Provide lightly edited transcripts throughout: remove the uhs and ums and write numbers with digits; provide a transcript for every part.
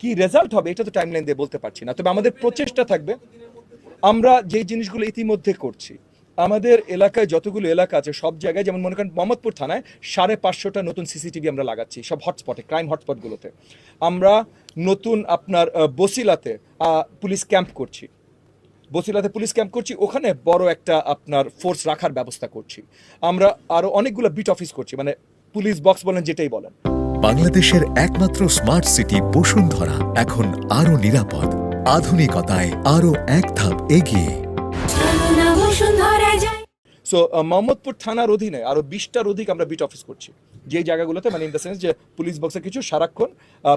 কি রেজাল্ট হবে এটা তো টাইমলাইন দিয়ে বলতে পারছি না, তবে আমাদের প্রচেষ্টা থাকবে। আমরা যে জিনিসগুলো ইতিমধ্যে করছি, আমাদের এলাকায় যতগুলো এলাকা আছে সব জায়গায়, যেমন মনে করেন মোহাম্মদপুর থানায় 550টা নতুন সিসিটিভি আমরা লাগাচ্ছি সব হটস্পটে, ক্রাইম হটস্পটগুলোতে। আমরা নতুন আপনার বসিলাতে পুলিশ ক্যাম্প করছি, ওখানে বড় একটা আপনার ফোর্স রাখার ব্যবস্থা করছি। আমরা আরো অনেকগুলো বিট অফিস করছি, মানে পুলিশ বক্স বলেন যেটাই বলেন। বাংলাদেশের একমাত্র স্মার্ট সিটি বসুন্ধরা এখন আরো নিরাপদ, আধুনিকতায় আরো এক ধাপ এগিয়ে। সো মোহাম্মদপুর থানার অধীনে আরো 20টার অধিক আমরা বিট অফিস করছি, যে জায়গাগুলোতে মানে ইন দ্য সেন্স যে পুলিশ বক্সে কিছু সারাক্ষণ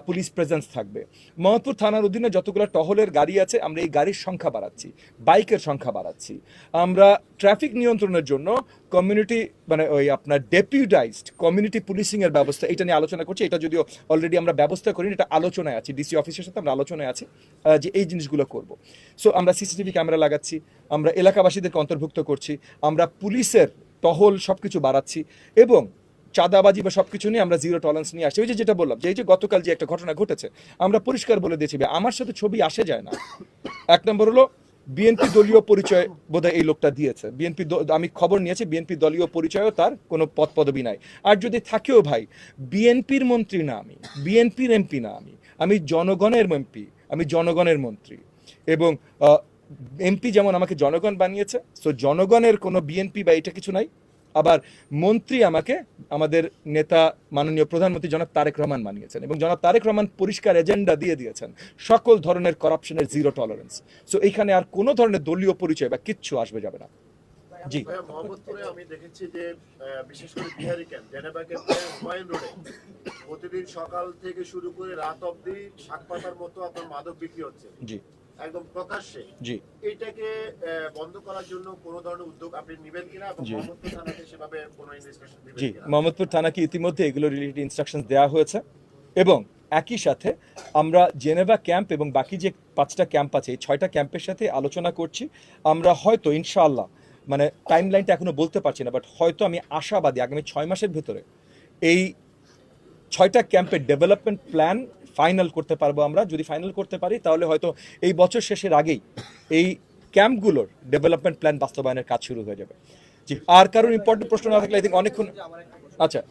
পুলিশ প্রেজেন্স থাকবে। মোহাম্মদপুর থানার অধীনে যতগুলো টহলের গাড়ি আছে আমরা এই গাড়ির সংখ্যা বাড়াচ্ছি, বাইকের সংখ্যা বাড়াচ্ছি। আমরা ট্রাফিক নিয়ন্ত্রণের জন্য কমিউনিটি মানে ওই আপনার ডেপুটাইজড কমিউনিটি পুলিশিংয়ের ব্যবস্থা, এটা নিয়ে আলোচনা করছি। এটা যদিও অলরেডি আমরা ব্যবস্থা করি, এটা আলোচনায় আছি, ডিসি অফিসের সাথে আমরা আলোচনায় আছি যে এই জিনিসগুলো করব। সো আমরা সিসিটিভি ক্যামেরা লাগাচ্ছি, আমরা এলাকাবাসীদেরকে অন্তর্ভুক্ত করছি, আমরা পুলিশের টহল সব কিছু বাড়াচ্ছি, এবং চাঁদাবাজি বা সব কিছু নিয়ে আমরা জিরো টলারেন্স নিয়ে আসছি। ওই যে যেটা বললাম যে এই যে গতকাল যে একটা ঘটনা ঘটেছে, আমরা পরিষ্কার বলে দিয়েছি আমার সাথে ছবি আসে যায় না। এক নম্বর হলো বিএনপি দলীয় পরিচয় বোধহয় এই লোকটা দিয়েছে, আমি খবর নিয়েছি বিএনপি দলীয় পরিচয়ও তার কোনো পদ পদবি নাই। আর যদি থাকেও ভাই, বিএনপির মন্ত্রী না আমি, বিএনপির এমপি না আমি জনগণের এমপি, আমি জনগণের মন্ত্রী। এবং এমপি যেমন আমাকে জনগণ বানিয়েছে, সো জনগণের কোনো বিএনপি বা এটা কিছু নাই। আবার মন্ত্রী আমাকে আমাদের নেতা মাননীয় প্রধানমন্ত্রী জনাব তারেক রহমান বানিয়েছেন, এবং জনাব তারেক রহমান পরিষ্কার এজেন্ডা দিয়ে দিয়েছেন সকল ধরনের করাপশনের জিরো টলারেন্স। সো এইখানে আর কোনো ধরনের দলীয় পরিচয় বা কিচ্ছু আসবে যাবে না। জি, মোহাম্মদপুরে আমি দেখেছি যে বিশেষ করে বিহারি ক্যাম্প, জেনেভা ক্যাম্পে হুমায়ুন রোডে প্রতিদিন সকাল থেকে শুরু করে রাত অবধি শাকপাতার মতো আপনার মাদক বিক্রি হচ্ছে। জি, একদম প্রকাশ্যে। জি, এইটাকে বন্ধ করার জন্য কোন ধরনের উদ্যোগ আপনি নেবেন কিনা, এবং মোহাম্মদপুর থানাকে সেভাবে কোনো ইনভেস্টিগেশন দিবেন জি। কিনা? মোহাম্মদপুর থানাকে ইতিমধ্যে এগুলো রিলেটেড ইনস্ট্রাকশন দেওয়া হয়েছে, এবং একই সাথে আমরা জেনেভা ক্যাম্প এবং বাকি যে 5টা ক্যাম্প আছে, এই 6টা ক্যাম্পের সাথে আলোচনা করছি। আমরা হয়তো ইনশাআল্লাহ, মানে টাইমলাইনটা এখনো বলতে পারছি না, বাট হয়তো আমি আশাবাদী আগামী 6 মাসের ভিতরে এই 6টা ক্যাম্পের ডেভেলপমেন্ট প্ল্যান ফাইনাল করতে পারবো। আমরা যদি ফাইনাল করতে পারি তাহলে হয়তো এই বছর শেষের আগেই এই ক্যাম্পগুলোর ডেভেলপমেন্ট প্ল্যান বাস্তবায়নের কাজ শুরু হয়ে যাবে। জি, আর কারোর ইম্পর্টেন্ট প্রশ্ন না থাকলে আই থিঙ্ক অনেকক্ষণ। আচ্ছা।